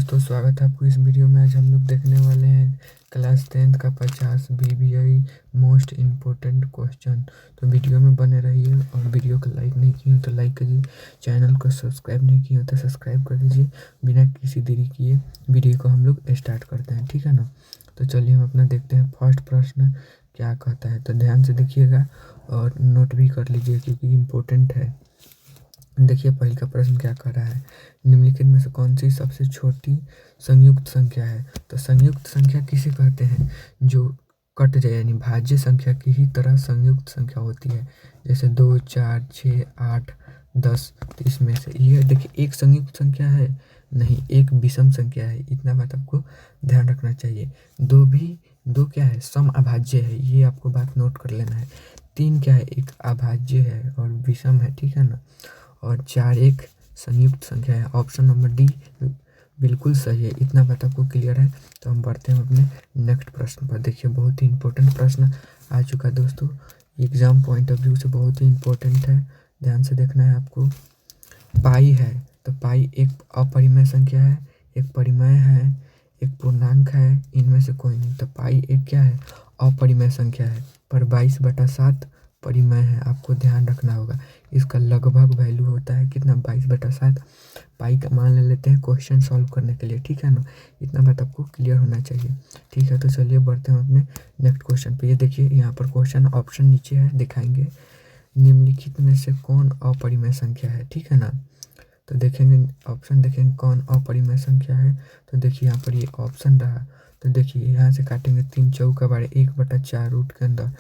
दोस्तों, स्वागत है आपको इस वीडियो में। आज हम लोग देखने वाले हैं क्लास 10th का 50 बीबीआई मोस्ट इम्पोर्टेंट क्वेश्चन। तो वीडियो में बने रहिए और वीडियो को लाइक नहीं किए तो लाइक करिए, चैनल को सब्सक्राइब नहीं किए तो सब्सक्राइब कर दीजिए। बिना किसी देरी किए वीडियो को हम लोग स्टार्ट करते हैं, ठीक है ना। तो चलिए हम अपना देखते हैं फर्स्ट प्रश्न क्या कहता है। तो ध्यान से देखिएगा और नोट भी कर लीजिए क्योंकि इम्पोर्टेंट है। देखिए पहले का प्रश्न क्या कर रहा है, निम्नलिखित में से कौन सी सबसे छोटी संयुक्त संख्या है। तो संयुक्त संख्या किसे कहते हैं, जो कट जाए, यानी भाज्य संख्या की ही तरह संयुक्त संख्या होती है। जैसे 2, 4, 6, 8, 10। तो इसमें से ये देखिए एक संयुक्त संख्या है नहीं, एक विषम संख्या है। इतना बात आपको ध्यान रखना चाहिए। दो क्या है, सम अभाज्य है, ये आपको बात नोट कर लेना है। 3 क्या है, एक अभाज्य है और विषम है, ठीक है ना। और 4 एक संयुक्त संख्या है। ऑप्शन नंबर डी बिल्कुल सही है। इतना बात आपको क्लियर है। तो हम बढ़ते हैं अपने नेक्स्ट प्रश्न पर। देखिए बहुत ही इंपॉर्टेंट प्रश्न आ चुका है दोस्तों, एग्जाम पॉइंट ऑफ व्यू से बहुत ही इंपॉर्टेंट है। ध्यान से देखना है आपको। पाई है, तो पाई एक अपरिमेय संख्या है, एक परिमेय है, एक पूर्णांक है, इनमें से कोई नहीं। तो पाई एक क्या है, अपरिमेय संख्या है। पर 22/7 परिमेय है, आपको ध्यान रखना होगा। इसका लगभग वैल्यू होता है कितना, 22/7। पाई का मान ले लेते हैं क्वेश्चन सॉल्व करने के लिए, ठीक है ना। इतना बात आपको क्लियर होना चाहिए, ठीक है। तो चलिए बढ़ते हैं अपने नेक्स्ट क्वेश्चन पे। ये देखिए यहाँ पर क्वेश्चन ऑप्शन नीचे है, दिखाएंगे। निम्नलिखित में से कौन अपरिमेय संख्या है, ठीक है ना। तो देखेंगे ऑप्शन, देखेंगे कौन अपरिमेय संख्या है। तो देखिए यहाँ पर ये ऑप्शन रहा। तो देखिए यहाँ से काटेंगे 3 चौका 12, 1/4 रूट के अंदर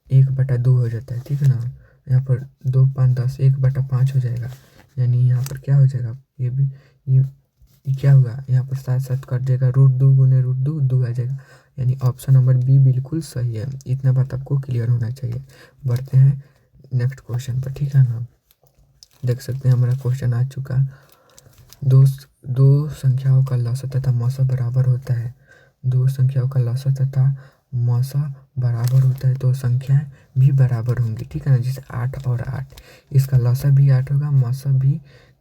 1/2 हो जाता है, ठीक है ना। यहाँ पर 2, 5, 10, 1/5 हो जाएगा। यानी यहाँ पर क्या हो जाएगा, ये भी ये क्या होगा, यहाँ पर 7 कट जाएगा, √2 गुने √2 2 आ जाएगा। यानी ऑप्शन नंबर बी बिल्कुल सही है। इतना बात आपको क्लियर होना चाहिए। बढ़ते हैं नेक्स्ट क्वेश्चन पर, ठीक है ना। देख सकते हैं हमारा क्वेश्चन आ चुका। दो संख्याओं का लसा तथा मौसा बराबर होता है। दो संख्याओं का लसा तथा मौसा बराबर होता है तो संख्याएं भी बराबर होंगी, ठीक है ना। जैसे 8 और 8, इसका लसा भी 8 होगा, मौसा भी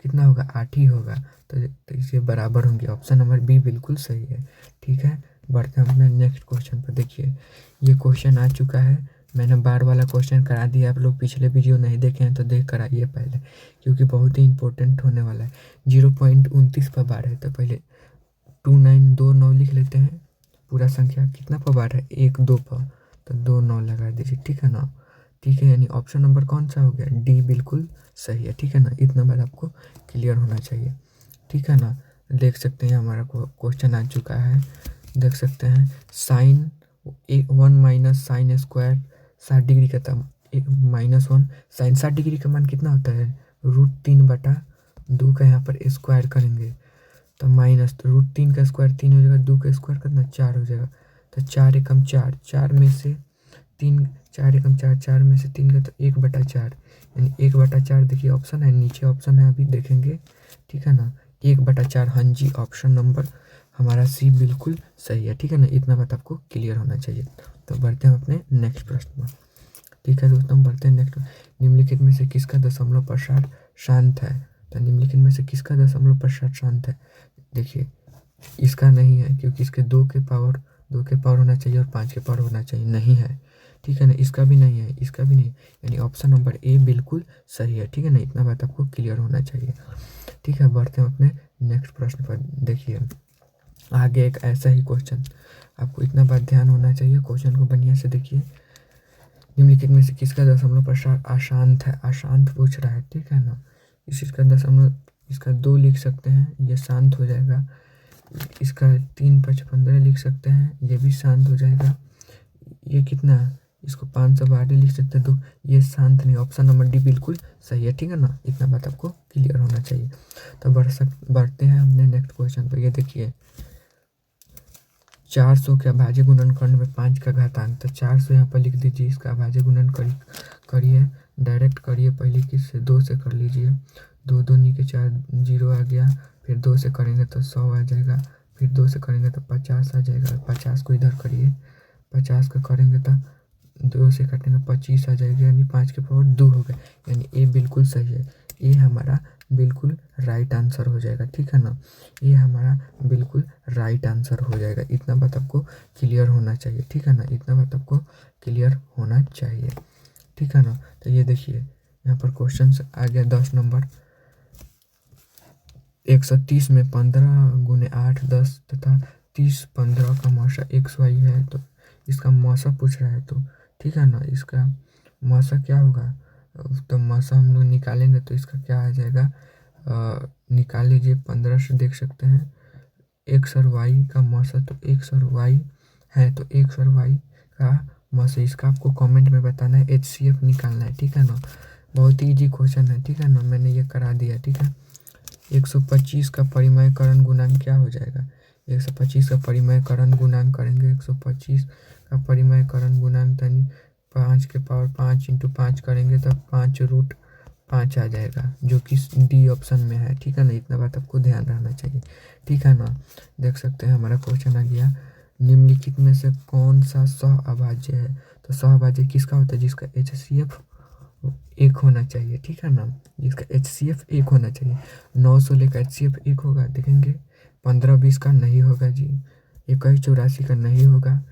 कितना होगा, 8 ही होगा। तो इसे बराबर होंगे। ऑप्शन नंबर बी बिल्कुल सही है, ठीक है। बढ़ते हैं अपने नेक्स्ट क्वेश्चन पर। देखिए ये क्वेश्चन आ चुका है, मैंने बार वाला क्वेश्चन करा दिया। आप लोग पिछले वीडियो नहीं देखे हैं तो देख कर आइए पहले, क्योंकि बहुत ही इंपॉर्टेंट होने वाला है। 0.29 पर बार है, तो पहले 2929 लिख लेते हैं। पूरा संख्या कितना पर बार है, 1 2 पर, तो 2 9 लगा दीजिए, ठीक है ना। ठीक है, यानी ऑप्शन नंबर कौन सा हो गया, डी बिल्कुल सही है, ठीक है ना। इतना बात आपको क्लियर होना चाहिए, ठीक है ना। देख सकते हैं हमारा क्वेश्चन आ चुका है। देख सकते हैं साइन 1 - साइन स्क्वायर 60 डिग्री का था, -1 साइन 60 डिग्री का मान कितना होता है, √3/2 का यहाँ पर स्क्वायर करेंगे तो माइनस, तो √3 का स्क्वायर 3 हो जाएगा, 2 का स्क्वायर कितना 4 हो जाएगा। तो 4 एकम 4, 4 में से 3, 4 एकम 4, 4 में से 3 का तो 1/4, यानी 1/4। देखिए ऑप्शन है नीचे, ऑप्शन है अभी देखेंगे, ठीक है ना। 1/4, हाँ जी, ऑप्शन नंबर हमारा सी बिल्कुल सही है, ठीक है ना। इतना बात आपको क्लियर होना चाहिए। तो बढ़ते हैं अपने नेक्स्ट प्रश्न में, ठीक है दोस्तों। हम बढ़ते हैं नेक्स्ट। निम्नलिखित में से किसका दशमलव प्रसार शांत है। तो निम्नलिखित में से किसका दशमलव प्रसार शांत है। देखिए इसका नहीं है, क्योंकि इसके 2 के पावर होना चाहिए और 5 के पावर होना चाहिए, नहीं है, ठीक है ना। इसका भी नहीं है, इसका भी नहीं, यानी ऑप्शन नंबर ए बिल्कुल सही है, ठीक है ना। इतना बात आपको क्लियर होना चाहिए, ठीक है। बढ़ते हैं अपने नेक्स्ट प्रश्न पर। देखिए आगे एक ऐसा ही क्वेश्चन, आपको इतना बात ध्यान होना चाहिए। क्वेश्चन को बढ़िया से देखिए। निम्नलिखित में से किसका दशमलव प्रसार अशांत है, अशांत पूछ रहा है, ठीक है ना। इसका दशमलव, इसका 2 लिख सकते हैं, ये शांत हो जाएगा। इसका 3 5 15 लिख सकते हैं, ये भी शांत हो जाएगा। ये कितना है, इसको 512 लिख सकते हैं, तो ये शांत नहीं। ऑप्शन नंबर डी बिल्कुल सही है, ठीक है ना। इतना बात आपको क्लियर होना चाहिए। तो बढ़ते हैं हमने नेक्स्ट क्वेश्चन पर। ये देखिए 400 के अभाज्य गुणनखंड में 5 का घातांक, तो 400 यहाँ पर लिख दीजिए। इसका अभाज्य गुणन करिए, डायरेक्ट करिए। पहले किससे, 2 से कर लीजिए। 2 2 नी के 4, 0 आ गया। फिर 2 से करेंगे तो 100 आ जाएगा। फिर 2 से करेंगे तो 50 आ जाएगा। 50 को इधर करिए, 50 का करेंगे तो 2 से काटेंगे 25 आ जाएगा, यानी 5 के पावर 2 हो गया, यानी ए बिल्कुल सही है। ये हमारा बिल्कुल राइट आंसर हो जाएगा, ठीक है ना। ये हमारा बिल्कुल राइट आंसर हो जाएगा। इतना बात आपको क्लियर होना चाहिए, ठीक है ना। इतना बात आपको क्लियर होना चाहिए, ठीक है ना। तो ये देखिए यहाँ पर क्वेश्चन आ गया 10 नंबर। 130 में 15 गुने 8 10 तथा 30 15 का मौसा XY है, तो इसका मौसा पूछ रहा है। तो ठीक है ना, इसका मौसा क्या होगा, तो मौसा हम लोग निकालेंगे तो इसका क्या आ जाएगा, निकाल लीजिए। 15 से देख सकते हैं एक्स और वाई का मौसा, तो एक्स और वाई है, तो एक्स और वाई का मौसा इसका आपको कमेंट में बताना है, HCF निकालना है, ठीक है ना। बहुत ही ईजी क्वेश्चन है, ठीक है ना, मैंने ये करा दिया, ठीक है। 125 का परिमेयकरण गुणांक क्या हो जाएगा, 125 का परिमेयकरण गुणांक करेंगे, 125 का परिमेयकरण गुणांक यानी 5 के पावर 5 इंटू 5 करेंगे तब 5√5 आ जाएगा, जो कि डी ऑप्शन में है, ठीक है ना। इतना बात आपको ध्यान रहना चाहिए, ठीक है ना। देख सकते हैं हमारा क्वेश्चन आ गया, निम्नलिखित में से कौन सा सह अभाज्य है। तो सह अभाज्य किसका होता है, जिसका HCF 1 होना चाहिए, ठीक है ना। जिसका HCF 1 होना चाहिए। 9 16 का HCF 1 होगा, देखेंगे। 15 20 का नहीं होगा जी, 21 84 का नहीं होगा,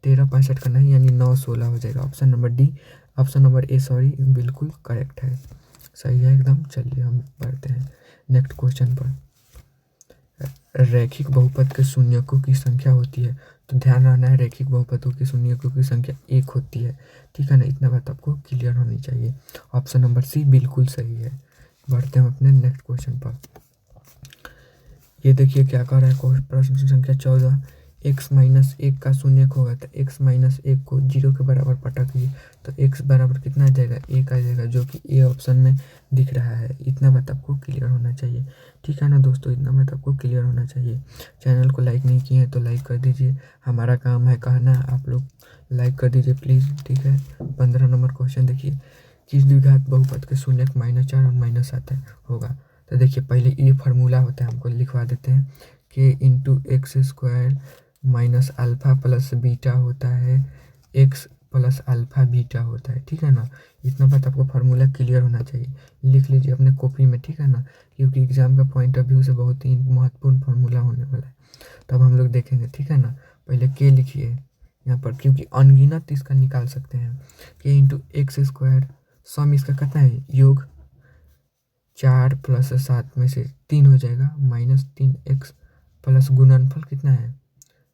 13 65 का नहीं, यानी 9 16 हो जाएगा। Option number D, option number A sorry, बिल्कुल करेक्ट है, सही है एकदम। चलिए हम बढ़ते हैं नेक्स्ट क्वेश्चन पर। रैखिक बहुपद के शून्यकों की संख्या होती है, तो ध्यान रखना है रैखिक बहुपदों के शून्यकों की संख्या 1 होती है, ठीक है ना। इतना बात आपको क्लियर होनी चाहिए। ऑप्शन नंबर सी बिल्कुल सही है। बढ़ते हैं अपने नेक्स्ट क्वेश्चन पर। ये देखिए क्या कर रहा है, प्रश्न संख्या 14, x-1 का शून्यक होगा, तो x-1 को 0 के बराबर पटकिए, तो x बराबर कितना आ जाएगा, 1 आ जाएगा, जो कि ए ऑप्शन में दिख रहा है। इतना बात आपको क्लियर होना चाहिए, ठीक है ना दोस्तों, इतना बात आपको क्लियर होना चाहिए। चैनल को लाइक नहीं किए हैं तो लाइक कर दीजिए, हमारा काम है कहना, आप लोग लाइक कर दीजिए प्लीज़, ठीक है। 15 नंबर क्वेश्चन देखिए, किस द्विघात बहुपद के शून्यक -4 और -7 होगा। तो देखिए पहले ये फार्मूला होता है, हमको लिखवा देते हैं, k into x square minus alpha plus beta होता है, x प्लस अल्फ़ा बीटा होता है, ठीक है ना। इतना बात आपको फार्मूला क्लियर होना चाहिए, लिख लीजिए अपने कॉपी में, ठीक है ना, क्योंकि एग्जाम का पॉइंट ऑफ व्यू से बहुत ही महत्वपूर्ण फार्मूला होने वाला है, तब हम लोग देखेंगे, ठीक है ना। पहले k लिखिए यहाँ पर, क्योंकि अनगिनत इसका निकाल सकते हैं। k इंटू एक्स स्क्वायर, सम इसका कितना है, योग 4 + 7 में से 3 हो जाएगा, -3x प्लस गुणनफल कितना है,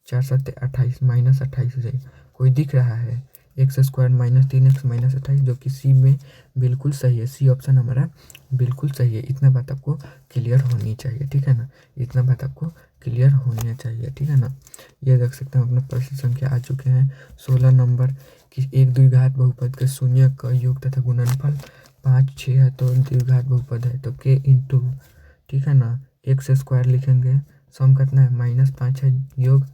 4 7 28, -28 हो जाएगा। कोई दिख रहा है, एक्स स्क्वायर -3x -28, जो कि सी में बिल्कुल सही है, सी ऑप्शन हमारा बिल्कुल सही है। इतना बात आपको क्लियर होनी चाहिए, ठीक है ना, इतना बात आपको क्लियर होनी चाहिए, ठीक है ना। ये देख सकते हैं अपना प्रश्न संख्या आ चुके हैं 16 नंबर कि एक द्विघात बहुपद के शून्य का योग तथा गुणनफल 5 6 है, तो द्विघात बहुपद है, तो k इंटू, ठीक है ना, एक्स स्क्वायर लिखेंगे, सम कितना है -5 है, योग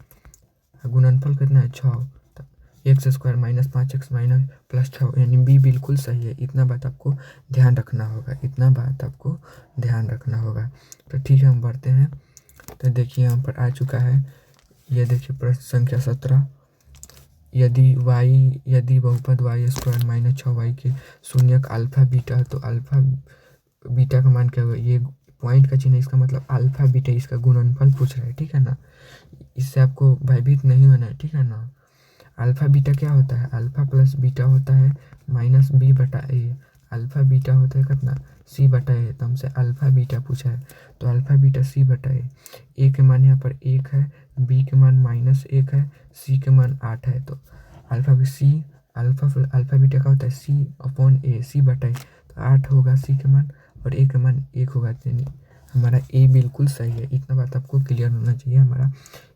गुणनफल कितना है 6, तो एक्स स्क्वायर -5x +6, यानी बी बिल्कुल सही है। इतना बात आपको ध्यान रखना होगा, इतना बात आपको ध्यान रखना होगा। तो ठीक है हम बढ़ते हैं। तो देखिए यहाँ पर आ चुका है, ये देखिए प्रश्न संख्या 17, यदि बहुपद y स्क्वायर -6y के शून्यक अल्फा बीटा, तो अल्फा बीटा का मान क्या होगा, ये पॉइंट का चिन्ह, इसका मतलब अल्फा बीटा, इसका गुणनफल पूछ रहा है, ठीक है ना। इससे आपको भयभीत नहीं होना है, ठीक है ना। अल्फा बीटा क्या होता है, अल्फा प्लस बीटा होता है -b/a, अल्फा बीटा होता है कितना, c/a, तो हमसे अल्फा बीटा पूछा है, तो अल्फा बीटा c/a, ए के मान यहाँ पर 1 है, बी के मान -1 है, सी के मान 8 है, तो अल्फा बीटा का होता है c/a, c/a, तो 8 होगा सी के मान, और ए के मान 1 होगा, यानी हमारा ए बिल्कुल सही है। इतना बात आपको क्लियर होना चाहिए, हमारा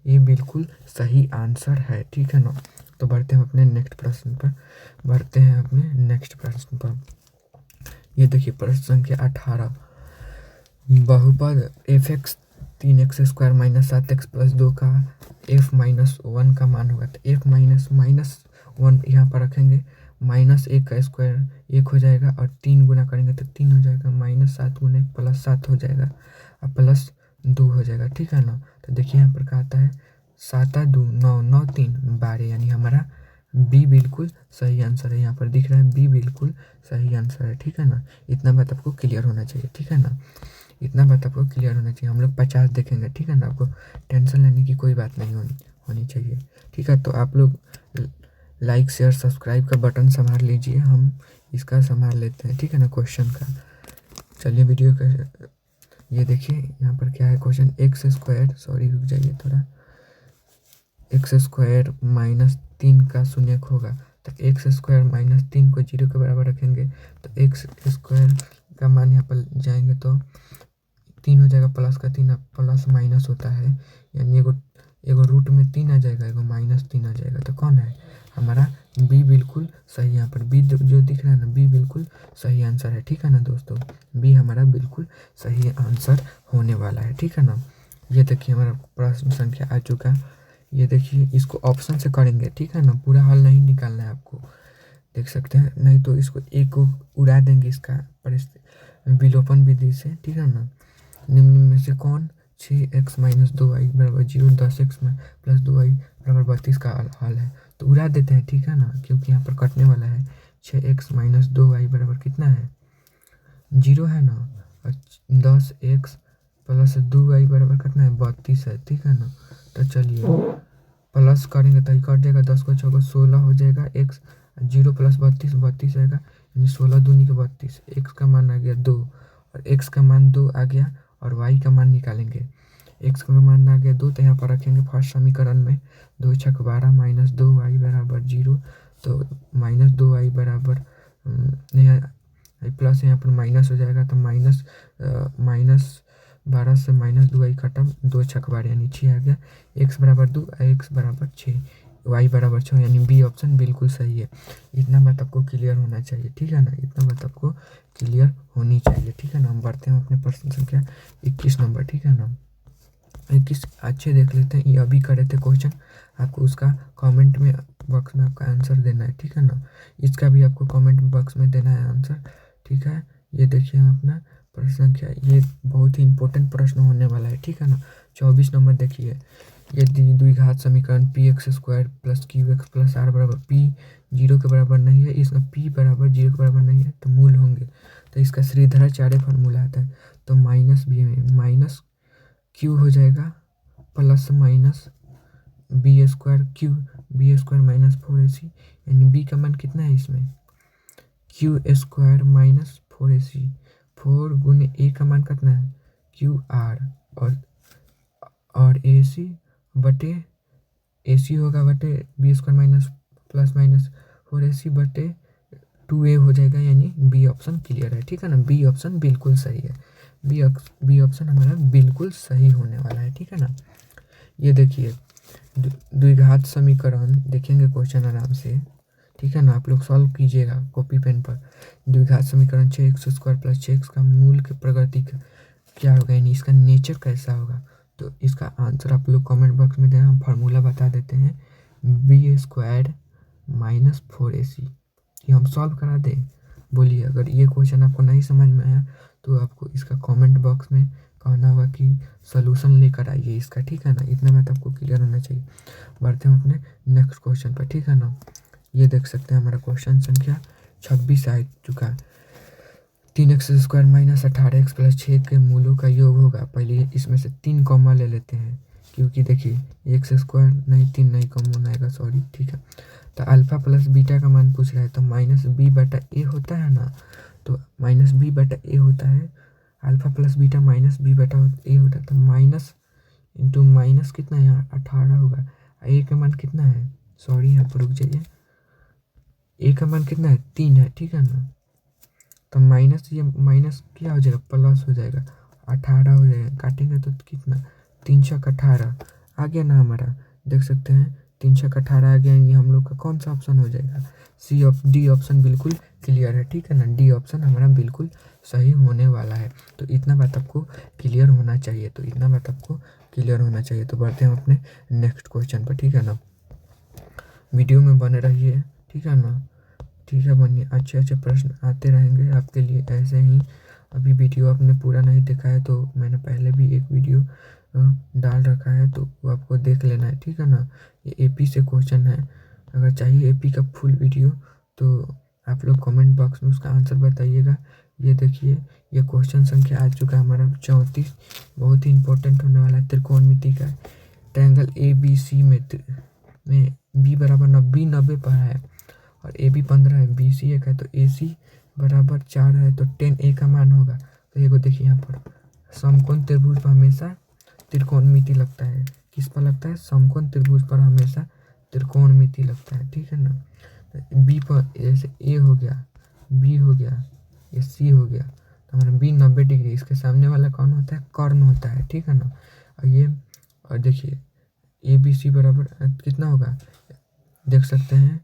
ए बिल्कुल सही आंसर है, ठीक है ना। तो बढ़ते हैं अपने नेक्स्ट प्रश्न पर, ये देखिए प्रश्न संख्या 18, बहुपद f(x) 3x स्क्वायर -7x + 2 का f-1 का मान होगा, तो f -1 यहाँ पर रखेंगे, -1 का स्क्वायर 1 हो जाएगा, और 3 गुना करेंगे तो 3 हो जाएगा, -7 गुने +7 हो जाएगा, और +2 हो जाएगा, ठीक है ना। तो देखिए यहाँ पर क्या आता है, 7 2 9 9 3 12, यानी हमारा बी बिल्कुल सही आंसर है, यहाँ पर दिख रहा है बी बिल्कुल सही आंसर है, ठीक है ना। इतना बात आपको क्लियर होना चाहिए, ठीक है ना। इतना बात आपको क्लियर होना चाहिए। हम लोग 50 देखेंगे, ठीक है ना। आपको टेंशन लेने की कोई बात नहीं होनी चाहिए, ठीक है। तो आप लोग लाइक शेयर सब्सक्राइब का बटन संभाल लीजिए, हम इसका संभाल लेते हैं, ठीक है ना, क्वेश्चन का। चलिए वीडियो का ये देखिए यहाँ पर क्या है क्वेश्चन। एक्स स्क्वायर, सॉरी रुक जाइए थोड़ा, एक्स स्क्वायर -3 का शून्यक होगा। तो एक्स स्क्वायर -3 को 0 के बराबर रखेंगे तो एक्स स्क्वायर का मान यहाँ पर जाएंगे तो 3 हो जाएगा, प्लस का 3 प्लस माइनस होता है, यानी एगो रूट में 3 आ जाएगा, एगो -3 आ जाएगा। तो कौन है हमारा बी बिल्कुल सही। यहाँ पर बी जो दिख रहा है ना, बी बिल्कुल सही आंसर है, ठीक है ना दोस्तों। बी हमारा बिल्कुल सही आंसर होने वाला है, ठीक है ना। ये देखिए हमारा प्रश्न संख्या आ चुका है। ये देखिए इसको ऑप्शन से करेंगे, ठीक है ना, पूरा हल नहीं निकालना है आपको, देख सकते हैं, नहीं तो इसको एक को उड़ा देंगे इसका विलोपन विधि से, ठीक है ना। निम्न में से कौन 6x - 2y बराबर 0, 10x में प्लस 2y बराबर 32 का हल है। तो उड़ा देते हैं, ठीक है ना, क्योंकि यहाँ पर कटने वाला है। 6x - 2y बराबर कितना है, 0 है ना, और 10x प्लस 2y बराबर कितना है, 32 है, ठीक है ना। तो चलिए प्लस करेंगे तो कट जाएगा, 10 को 6 को 16 हो जाएगा, x 0 प्लस 32 आएगा, यानी 16 दूनी के 32। x का मान आ गया 2 और x का मान 2 आ गया, और y का मान निकालेंगे। x का मान आ गया 2, तो यहाँ पर रखेंगे फर्स्ट समीकरण में, 2 × 12 - 2y बराबर 0। तो -2y बराबर प्लस यहाँ पर माइनस हो जाएगा, तो -12 से -2y खत्म, 2 × 12 यानी 6 आ गया। x बराबर 2, x बराबर 6, y बराबर 6, यानी बी ऑप्शन बिल्कुल सही है। इतना बात आपको क्लियर होना चाहिए, ठीक है ना, इतना बात आपको क्लियर होनी चाहिए, ठीक है ना। हम बढ़ते हैं अपने प्रश्न संख्या 21 नंबर, ठीक है ना। 21 अच्छे देख लेते हैं, ये अभी करे थे क्वेश्चन, आपको उसका कमेंट में बॉक्स में आपका आंसर देना है, ठीक है ना। इसका भी आपको कमेंट बॉक्स में देना है आंसर, ठीक है। ये देखिए अपना प्रश्न संख्या, ये बहुत ही इंपॉर्टेंट प्रश्न होने वाला है, ठीक है ना। 24 नंबर देखिए, यदि द्विघात समीकरण px² + qx + r बराबर p 0 के बराबर नहीं है, इसका p बराबर 0 के बराबर नहीं है, तो मूल होंगे। तो इसका श्रीधराचार्य फार्मूला आता है, तो माइनस बी में माइनस क्यू हो जाएगा, प्लस माइनस b² - 4ac, यानी b का मान कितना है इसमें, q² - 4ac, 4 गुने a का मान कितना है QR, और AC बटे AC होगा बटे b² प्लस माइनस 4ac बटे 2a हो जाएगा, यानी बी ऑप्शन क्लियर है, ठीक है ना। बी ऑप्शन बिल्कुल सही है, बी ऑप्शन हमारा बिल्कुल सही होने वाला है, ठीक है ना। ये देखिए द्विघात समीकरण देखेंगे क्वेश्चन आराम से, ठीक है ना, आप लोग सॉल्व कीजिएगा कॉपी पेन पर। द्विघात समीकरण 6x² + 6x का मूल के प्रगति क्या होगा, यानी इसका नेचर कैसा होगा। तो इसका आंसर आप लोग कमेंट बॉक्स में देना, हम फार्मूला बता देते हैं, b² - 4ac। ये हम सॉल्व करा दें, बोलिए। अगर ये क्वेश्चन आपको नहीं समझ में आया तो आपको इसका कमेंट बॉक्स में कहना होगा कि सलूशन लेकर आइए इसका, ठीक है ना। इतना बात आपको क्लियर होना चाहिए। बढ़ते हैं अपने नेक्स्ट क्वेश्चन पर, ठीक है ना। ये देख सकते हैं हमारा क्वेश्चन संख्या 26 आ चुका है। 3x² - 18x + 6 के मूलों का योग होगा। पहले इसमें से 3 कॉमा ले लेते हैं, क्योंकि देखिए x² नहीं 3 नहीं कॉमन आएगा, सॉरी, ठीक है। तो अल्फा प्लस बीटा का मान पूछ रहा है, तो -b/a होता है ना, तो -b/a होता है, अल्फा प्लस बीटा -b/a होता है, तो माइनस इंटू माइनस कितना है 18 होगा। a का मान कितना है, सॉरी यहाँ पर रुक जाइए, a का मान कितना है 3 है, ठीक है ना। तो माइनस, ये माइनस क्या हो जाएगा, प्लस हो जाएगा, 18 हो जाएगा, काटेंगे तो कितना 3 × 18 आ गया ना हमारा, देख सकते हैं 3 × 18 आ गया। ये हम लोग का कौन सा ऑप्शन हो जाएगा, डी ऑप्शन बिल्कुल क्लियर है, ठीक है ना। डी ऑप्शन हमारा बिल्कुल सही होने वाला है। तो इतना बात आपको क्लियर होना चाहिए, तो इतना बात आपको क्लियर होना चाहिए। तो बढ़ते हैं अपने नेक्स्ट क्वेश्चन पर, ठीक है ना। वीडियो में बने रहिए, ठीक है ना, ठीक है, बनिए। अच्छे अच्छे प्रश्न आते रहेंगे आपके लिए ऐसे ही। अभी वीडियो आपने पूरा नहीं देखा है तो मैंने पहले भी एक वीडियो डाल रखा है, तो वो आपको देख लेना है, ठीक है ना। ये एपी से क्वेश्चन है, अगर चाहिए एपी का फुल वीडियो तो आप लोग कमेंट बॉक्स में उसका आंसर बताइएगा। ये देखिए ये क्वेश्चन संख्या आ चुका है हमारा 34, बहुत ही इंपॉर्टेंट होने वाला है। त्रिकोणमिति का ट्रायंगल ए बी सी में बी बराबर 90 पर है और ए बी 15 है, बी सी 1 है, तो ए सी बराबर 4 है, तो 10 ए का मान होगा। तो ये को देखिए यहाँ पर समकोण त्रिभुज पर हमेशा त्रिकोणमिति लगता है। किस पर लगता है? समकोण त्रिभुज पर हमेशा त्रिकोणमिति लगता है, ठीक है ना। बी पर जैसे ए हो गया, बी हो गया, ये सी हो गया, तो हमारा बी 90 डिग्री, इसके सामने वाला कौन होता है? कर्ण होता है, ठीक है ना। और ये और देखिए ए बी सी बराबर कितना होगा, देख सकते हैं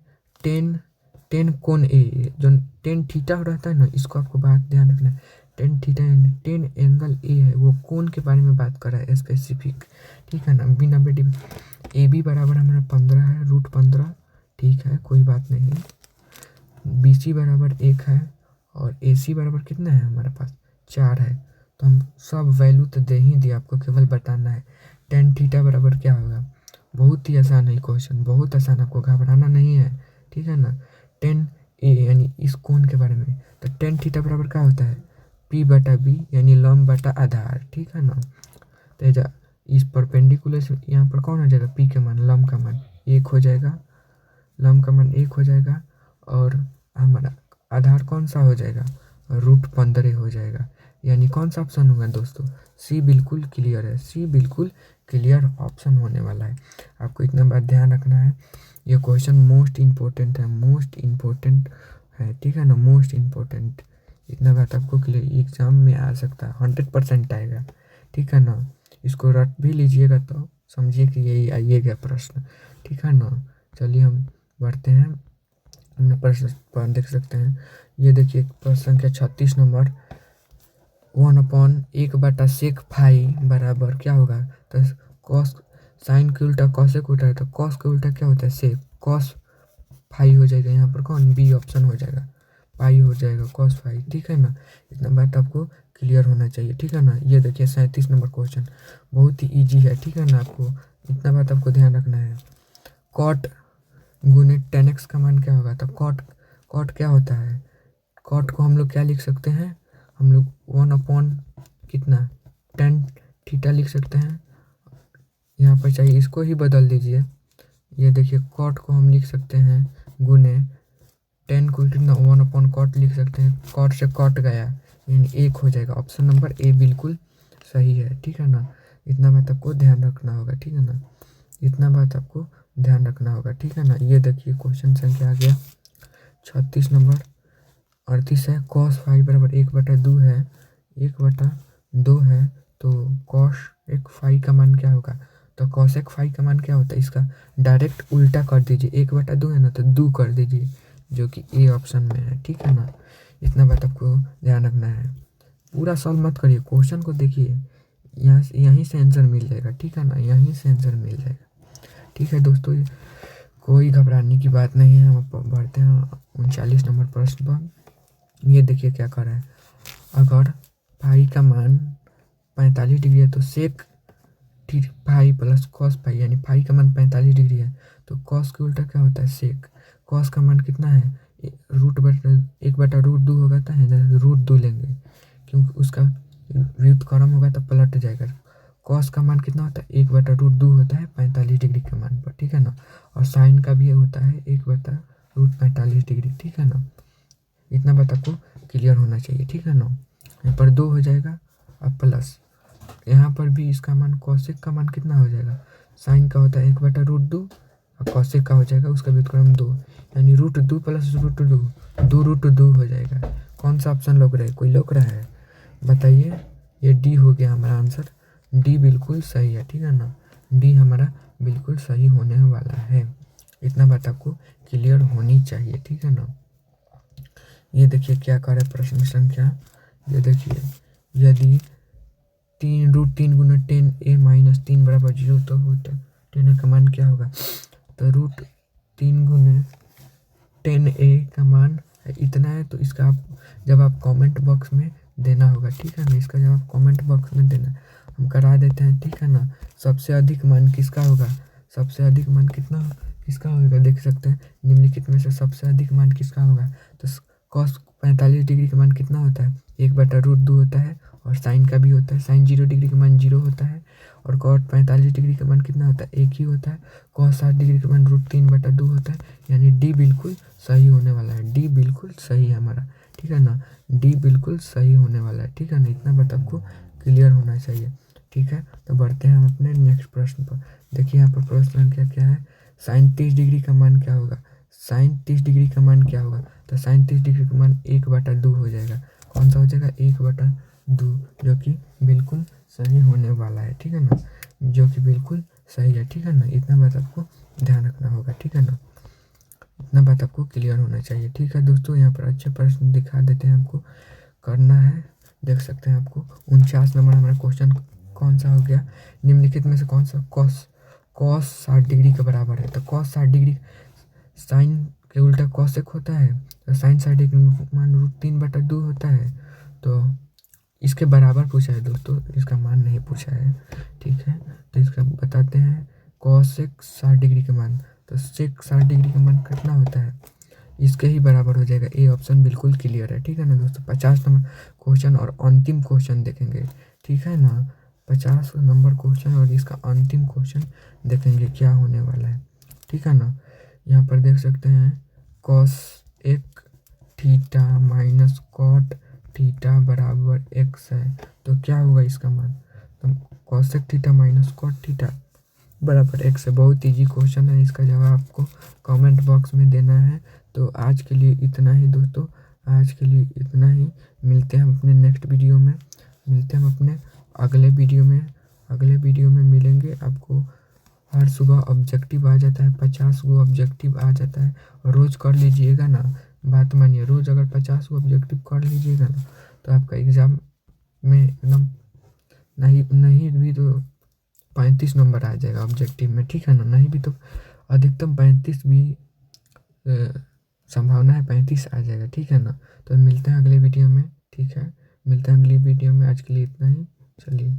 10 कोण ए, जो 10 थीटा रहता है ना, इसको आपको बात ध्यान रखना है। 10 थीटा 10 एंगल ए है, वो कोण के बारे में बात कर रहा है स्पेसिफिक, ठीक है ना। बी 90 डिग्री, ए बी बराबर हमारा 15 है, √15, ठीक है, कोई बात नहीं। बी सी बराबर 1 है और ए सी बराबर कितना है हमारे पास? 4 है। तो हम सब वैल्यू तो दे ही दिए, आपको केवल बताना है 10 थीटा बराबर क्या होगा। बहुत ही आसान है क्वेश्चन, बहुत आसान, आपको घबराना नहीं है, ठीक है ना। 10 ए यानी इस कोण के बारे में, तो 10 थीटा बराबर क्या होता है? पी बटा बी यानी लंब बटा आधार, ठीक है ना। तो इस परपेंडिकुलर से यहाँ पर कौन हो जाएगा? पी के मान, लंब का मान 1 हो जाएगा, लंब का मान 1 हो जाएगा, और हमारा आधार कौन सा हो जाएगा? √15 हो जाएगा। यानी कौन सा ऑप्शन होगा दोस्तों? सी बिल्कुल क्लियर है, सी बिल्कुल क्लियर ऑप्शन होने वाला है। आपको इतना बात ध्यान रखना है, ये क्वेश्चन मोस्ट इम्पोर्टेंट है, मोस्ट इम्पोर्टेंट है, ठीक है ना, मोस्ट इम्पोर्टेंट। इतना बात आपको क्लियर एग्जाम में आ सकता है, 100% आएगा, ठीक है ना। इसको रट भी लीजिएगा तो समझिए कि यही आइएगा प्रश्न, ठीक है ना। चलिए हम बढ़ते हैं, हमने प्रश्न पर देख सकते हैं। ये देखिए प्रश्न संख्या 36 नंबर, 1/1 फाई बराबर क्या होगा? तो कॉस, साइन के उल्टा कॉसेक उल्टा है, तो कॉस के उल्टा क्या होता है? सेक, कॉस फाई हो जाएगा, यहाँ पर कौन? बी ऑप्शन हो जाएगा, पाई हो जाएगा, कॉस फाई, ठीक है ना। इतना बात आपको क्लियर होना चाहिए, ठीक है ना। ये देखिए 37 नंबर क्वेश्चन, बहुत ही ईजी है, ठीक है ना। आपको इतना बात आपको ध्यान रखना है, कॉट गुने tan x का मान क्या होगा? तो कॉट, कॉट क्या होता है? कॉट को हम लोग क्या लिख सकते हैं? हम लोग 1 कितना tan थीटा लिख सकते हैं। यहाँ पर चाहिए इसको ही बदल दीजिए, ये देखिए कॉट को हम लिख सकते हैं गुने tan को कितना 1/cot लिख सकते हैं, कॉट से कॉट गया यानी 1 हो जाएगा। ऑप्शन नंबर ए बिल्कुल सही है, ठीक है ना। इतना बात आपको ध्यान रखना होगा, ठीक है ना, इतना बात आपको ध्यान रखना होगा, ठीक है ना। ये देखिए क्वेश्चन संख्या आ गया 36 नंबर, 38 है, cos फाई बराबर 1/2 है, 1/2 है, तो cos एक फाई का मान क्या होगा? तो cos एक फाई का मान क्या होता है? इसका डायरेक्ट उल्टा कर दीजिए, 1/2 है ना, तो 2 कर दीजिए, जो कि ए ऑप्शन में है, ठीक है ना। इतना बात आपको ध्यान रखना है, पूरा सॉल्व मत करिए, क्वेश्चन को देखिए, यहीं से आंसर मिल जाएगा, ठीक है ना, यहीं से आंसर मिल जाएगा, ठीक है दोस्तों। कोई घबराने की बात नहीं है। हम बढ़ते हैं 39 नंबर प्रश्न पर। ये देखिए क्या कर रहा है, अगर फाई का मान 45 डिग्री है, तो sec phi plus cos phi, यानी फाई का मान 45 डिग्री है, तो कॉस के उल्टा क्या होता है? सेक। कॉस का मान कितना है? 1/√2 होगा, तो है √2 लेंगे, क्योंकि उसका व्युत्क्रम होगा तो पलट जाएगा। कॉस का मान कितना होता है? 1/√2 होता है 45 डिग्री के मान पर, ठीक है ना। और साइन का भी होता है 1/√45 डिग्री, ठीक है ना। इतना बात आपको क्लियर होना चाहिए, ठीक है ना। यहाँ पर 2 हो जाएगा और प्लस यहाँ पर भी इसका मान, कॉसेक का मान कितना हो जाएगा? साइन का होता है 1/√2 और कॉसेक का हो जाएगा उसका व्युत्क्रम 2, यानी √2 प्लस √2, 2√2 हो जाएगा। कौन सा ऑप्शन लग रहा है? कोई लग रहा है? बताइए। ये डी हो गया हमारा आंसर, डी बिल्कुल सही है, ठीक है ना, डी हमारा बिल्कुल सही होने वाला है। इतना बात आपको क्लियर होनी चाहिए, ठीक है ना। ये देखिए क्या कर रहा है प्रश्न संख्या, ये देखिए यदि 3√3 गुना 10a - 3 बराबर 0, तो होता 10a का मान क्या होगा? तो √3 गुना 10a का मान इतना है, तो इसका आप जब आप कमेंट बॉक्स में देना होगा, ठीक है ना, इसका जवाब कमेंट बॉक्स में देना, हम करा देते हैं, ठीक है ना। सबसे अधिक मान किसका होगा? सबसे अधिक मान किसका होगा? देख सकते हैं निम्नलिखित में से सबसे अधिक मान किसका होगा? तो cos 45 डिग्री का मान कितना होता है? 1/√2 होता है और साइन का भी होता है। साइन 0 डिग्री का मान 0 होता है और कॉट 45 डिग्री का मान कितना होता है, 1 ही होता है। कॉस 60 डिग्री का मान √3/2 होता है। यानी डी बिल्कुल सही होने वाला है, डी बिल्कुल सही है हमारा, ठीक है ना, डी बिल्कुल सही होने वाला है, ठीक है ना। इतना बात आपको क्लियर होना चाहिए, ठीक है। तो बढ़ते हैं हम अपने नेक्स्ट प्रश्न पर। देखिए यहाँ पर प्रश्न संख्या क्या है, साइन 30 डिग्री का मान क्या होगा, साइन 30 डिग्री का मान क्या होगा। तो साइन 30 डिग्री का मान 1/2 हो जाएगा। कौन सा हो जाएगा, 1/2, जो कि बिल्कुल सही होने वाला है, ठीक है ना, जो कि बिल्कुल सही है, ठीक है ना। इतना बात आपको ध्यान रखना होगा, ठीक है ना, इतना बात आपको क्लियर होना चाहिए, ठीक है दोस्तों। यहाँ पर अच्छे प्रश्न दिखा देते हैं आपको, करना है, देख सकते हैं आपको 49 नंबर हमारा क्वेश्चन कौन सा हो गया, निम्नलिखित में से कौन सा कॉस कॉस 60 डिग्री के बराबर है। तो कॉस 60 डिग्री साइन के उल्टा कॉसेक होता है, तो साइन 60 डिग्री मान √3/2 होता है। तो इसके बराबर पूछा है दोस्तों, इसका मान नहीं पूछा है, ठीक है। तो इसका बताते हैं, कॉसेक 60 डिग्री का मान, तो सेक 60 डिग्री का मान कितना होता है, इसके ही बराबर हो जाएगा। ए ऑप्शन बिल्कुल क्लियर है, ठीक है ना दोस्तों। 50 नंबर क्वेश्चन और अंतिम क्वेश्चन देखेंगे, ठीक है ना। 50 नंबर क्वेश्चन और इसका अंतिम क्वेश्चन देखेंगे क्या होने वाला है, ठीक है ना। यहाँ पर देख सकते हैं, cos 1 theta minus cot theta बराबर x है। तो क्या होगा इसका मान, तो cosec theta minus cot theta बराबर x है। बहुत ईजी क्वेश्चन है, इसका जवाब आपको कमेंट बॉक्स में देना है। तो आज के लिए इतना ही दोस्तों, आज के लिए इतना ही। मिलते हैं हम अपने नेक्स्ट वीडियो में, मिलते हैं हम अपने अगले वीडियो में, अगले वीडियो में मिलेंगे। आपको हर सुबह ऑब्जेक्टिव आ जाता है, 50 गो ऑब्जेक्टिव आ जाता है, और रोज़ कर लीजिएगा ना, बात मानिए, रोज़ अगर 50 गो ऑब्जेक्टिव कर लीजिएगा ना, तो आपका एग्ज़ाम में एकदम नहीं नहीं भी तो 35 नंबर आ जाएगा ऑब्जेक्टिव में, ठीक है ना। नहीं भी तो अधिकतम 35 भी संभावना है 35 आ जाएगा, ठीक है ना। तो मिलते हैं अगले वीडियो में, ठीक है, मिलते हैं अगली वीडियो में। आज के लिए इतना ही, चलिए।